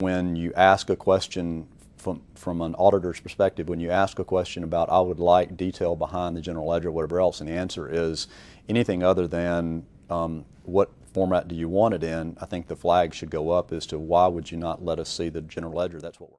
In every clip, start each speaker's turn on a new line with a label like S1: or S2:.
S1: When you ask a question from an auditor's perspective, when you ask a question about, I would like detail behind the general ledger, whatever else, and the answer is anything other than what format do you want it in, I think the flag should go up as to why would you not let us see the general ledger. That's what we're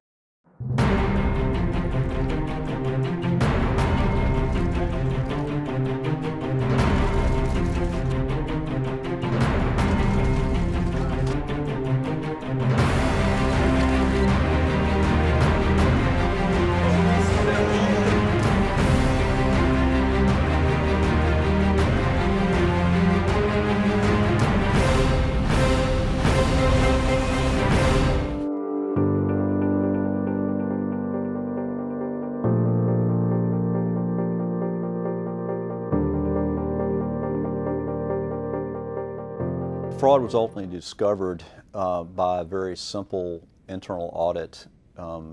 S1: Fraud was ultimately discovered by a very simple internal audit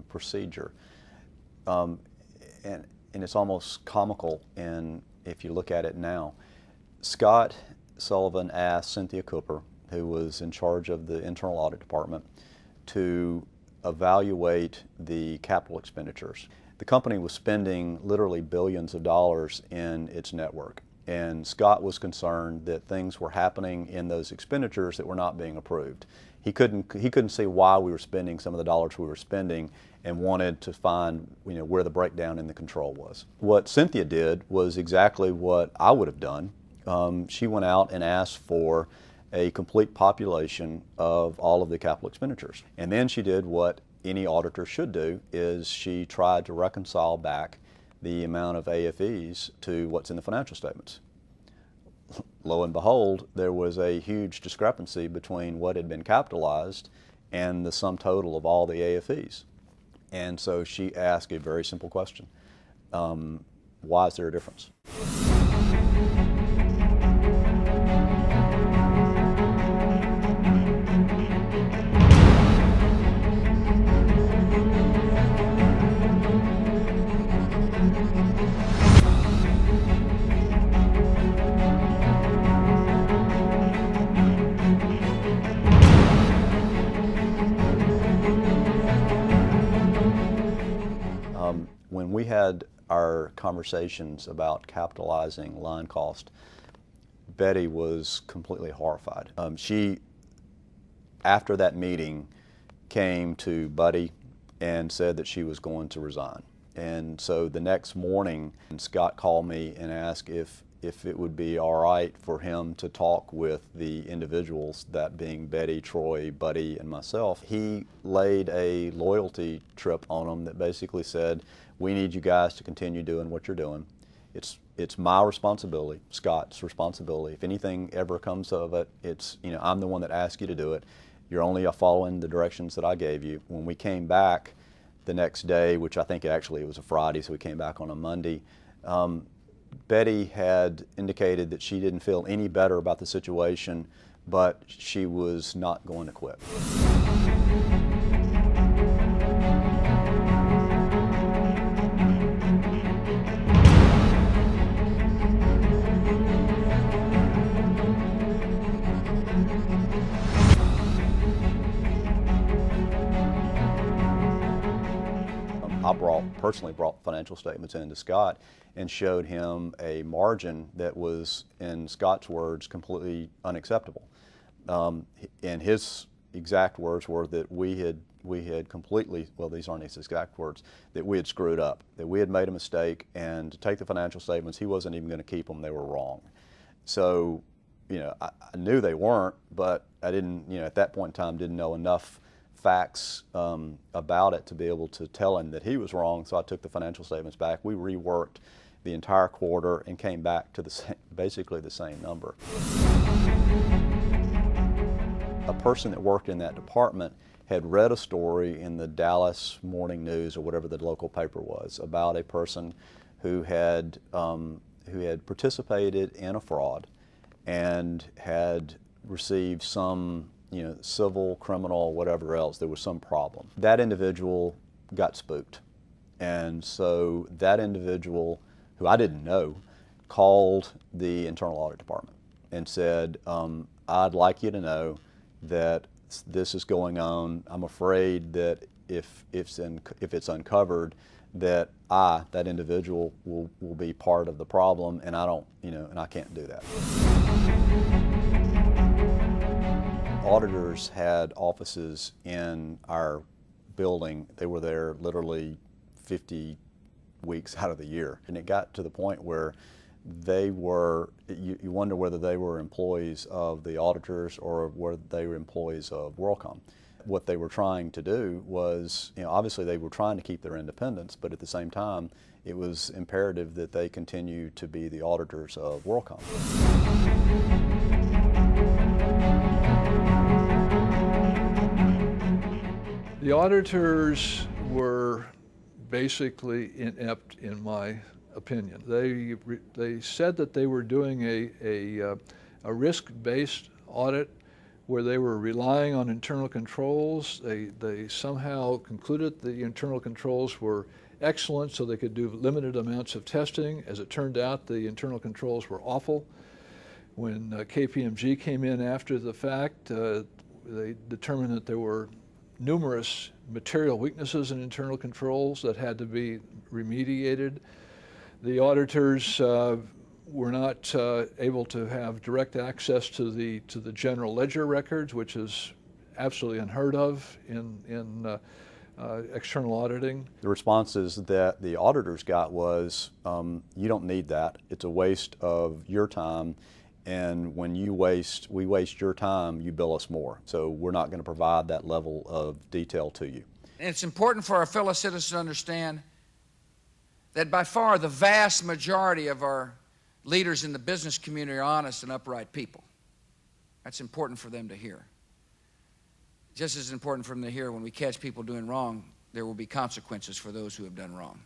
S1: procedure. And it's almost comical if you look at it now. Scott Sullivan asked Cynthia Cooper, who was in charge of the internal audit department, to evaluate the capital expenditures. The company was spending literally billions of dollars in its network. And Scott was concerned that things were happening in those expenditures that were not being approved. He couldn't see why we were spending some of the dollars we were spending, and wanted to find where the breakdown in the control was. What Cynthia did was exactly what I would have done. She went out and asked for a complete population of all of the capital expenditures. And then she did what any auditor should do, is she tried to reconcile back the amount of AFEs to what's in the financial statements. Lo and behold, there was a huge discrepancy between what had been capitalized and the sum total of all the AFEs. And so she asked a very simple question. Why is there a difference? When we had our conversations about capitalizing line cost, Betty was completely horrified. She, after that meeting, came to Buddy and said that she was going to resign. And so the next morning, Scott called me and asked if it would be all right for him to talk with the individuals, that being Betty, Troy, Buddy, and myself. He laid a loyalty trip on them that basically said, we need you guys to continue doing what you're doing. It's my responsibility, Scott's responsibility. If anything ever comes of it, I'm the one that asked you to do it. You're only following the directions that I gave you. When we came back the next day, which I think actually it was a Friday, so we came back on a Monday, Betty had indicated that she didn't feel any better about the situation, but she was not going to quit. I personally brought financial statements into Scott and showed him a margin that was, in Scott's words, completely unacceptable. And his exact words were that we had completely, well, these aren't his exact words, that we had screwed up, that we had made a mistake, and to take the financial statements, he wasn't even going to keep them, they were wrong. So, I knew they weren't, but I didn't, at that point in time, didn't know enough facts about it to be able to tell him that he was wrong. So I took the financial statements back. We reworked the entire quarter and came back to basically the same number. A person that worked in that department had read a story in the Dallas Morning News or whatever the local paper was about a person who had participated in a fraud and had received some civil, criminal, whatever else. There was some problem. That individual got spooked. And so that individual, who I didn't know, called the internal audit department and said, I'd like you to know that this is going on. I'm afraid that if it's uncovered, that that individual will be part of the problem, and and I can't do that. Auditors had offices in our building. They were there literally 50 weeks out of the year, and it got to the point where they were, you wonder whether they were employees of the auditors or whether they were employees of WorldCom. What they were trying to do was, obviously they were trying to keep their independence, but at the same time, it was imperative that they continue to be the auditors of WorldCom.
S2: The auditors were basically inept, in my opinion. They said that they were doing a risk-based audit where they were relying on internal controls. They somehow concluded the internal controls were excellent so they could do limited amounts of testing. As it turned out, the internal controls were awful. When KPMG came in after the fact, they determined that there were numerous material weaknesses in internal controls that had to be remediated. The auditors were not able to have direct access to the general ledger records, which is absolutely unheard of in external auditing.
S1: The responses that the auditors got was, you don't need that. It's a waste of your time, and when we waste your time, you bill us more. So we're not going to provide that level of detail to you.
S3: And it's important for our fellow citizens to understand that by far the vast majority of our leaders in the business community are honest and upright people. That's important for them to hear. Just as important for them to hear, when we catch people doing wrong, there will be consequences for those who have done wrong.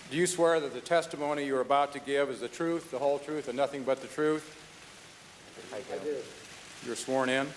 S4: Do you swear that the testimony you are about to give is the truth, the whole truth, and nothing but the truth? I do. You're sworn in.